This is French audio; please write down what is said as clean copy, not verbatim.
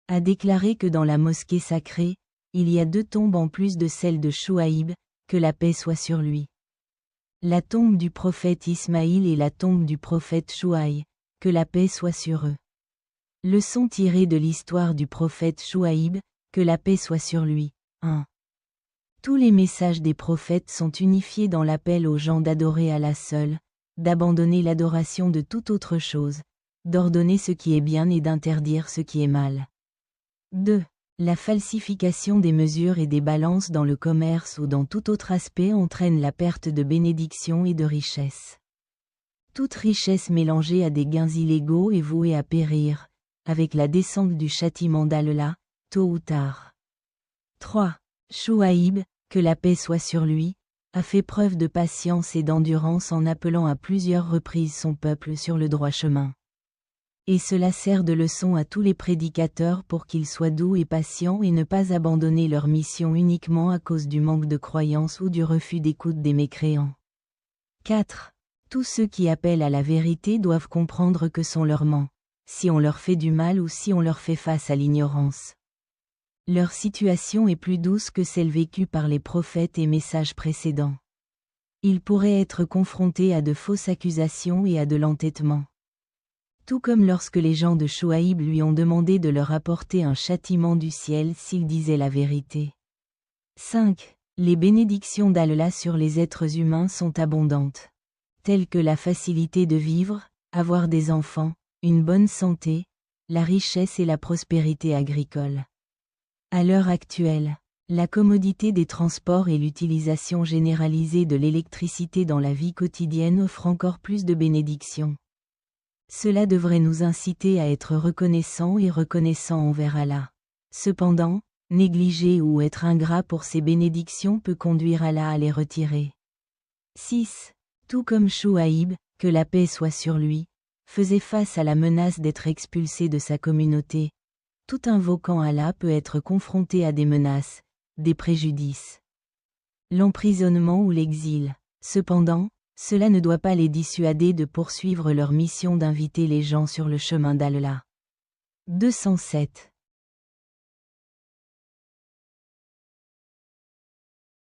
a déclaré que dans la mosquée sacrée, il y a 2 tombes en plus de celle de Chouaïb, que la paix soit sur lui. La tombe du prophète Ismaïl et la tombe du prophète Chouaïb, que la paix soit sur eux. Leçon tirée de l'histoire du prophète Chouaïb, que la paix soit sur lui. 1. Tous les messages des prophètes sont unifiés dans l'appel aux gens d'adorer Allah seul, d'abandonner l'adoration de toute autre chose, d'ordonner ce qui est bien et d'interdire ce qui est mal. 2. La falsification des mesures et des balances dans le commerce ou dans tout autre aspect entraîne la perte de bénédiction et de richesse. Toute richesse mélangée à des gains illégaux est vouée à périr, avec la descente du châtiment d'Allah, tôt ou tard. 3. Chouaïb, que la paix soit sur lui, a fait preuve de patience et d'endurance en appelant à plusieurs reprises son peuple sur le droit chemin. Et cela sert de leçon à tous les prédicateurs pour qu'ils soient doux et patients et ne pas abandonner leur mission uniquement à cause du manque de croyance ou du refus d'écoute des mécréants. 4. Tous ceux qui appellent à la vérité doivent comprendre que sont leurs ment, si on leur fait du mal ou si on leur fait face à l'ignorance. Leur situation est plus douce que celle vécue par les prophètes et messages précédents. Ils pourraient être confrontés à de fausses accusations et à de l'entêtement. Tout comme lorsque les gens de Chouaïb lui ont demandé de leur apporter un châtiment du ciel s'ils disaient la vérité. 5. Les bénédictions d'Allah sur les êtres humains sont abondantes. Telles que la facilité de vivre, avoir des enfants, une bonne santé, la richesse et la prospérité agricole. À l'heure actuelle, la commodité des transports et l'utilisation généralisée de l'électricité dans la vie quotidienne offrent encore plus de bénédictions. Cela devrait nous inciter à être reconnaissants et reconnaissants envers Allah. Cependant, négliger ou être ingrat pour ces bénédictions peut conduire Allah à les retirer. 6. Tout comme Chouaïb, que la paix soit sur lui, faisait face à la menace d'être expulsé de sa communauté, tout invoquant Allah peut être confronté à des menaces, des préjudices, l'emprisonnement ou l'exil. Cependant, cela ne doit pas les dissuader de poursuivre leur mission d'inviter les gens sur le chemin d'Allah. 207.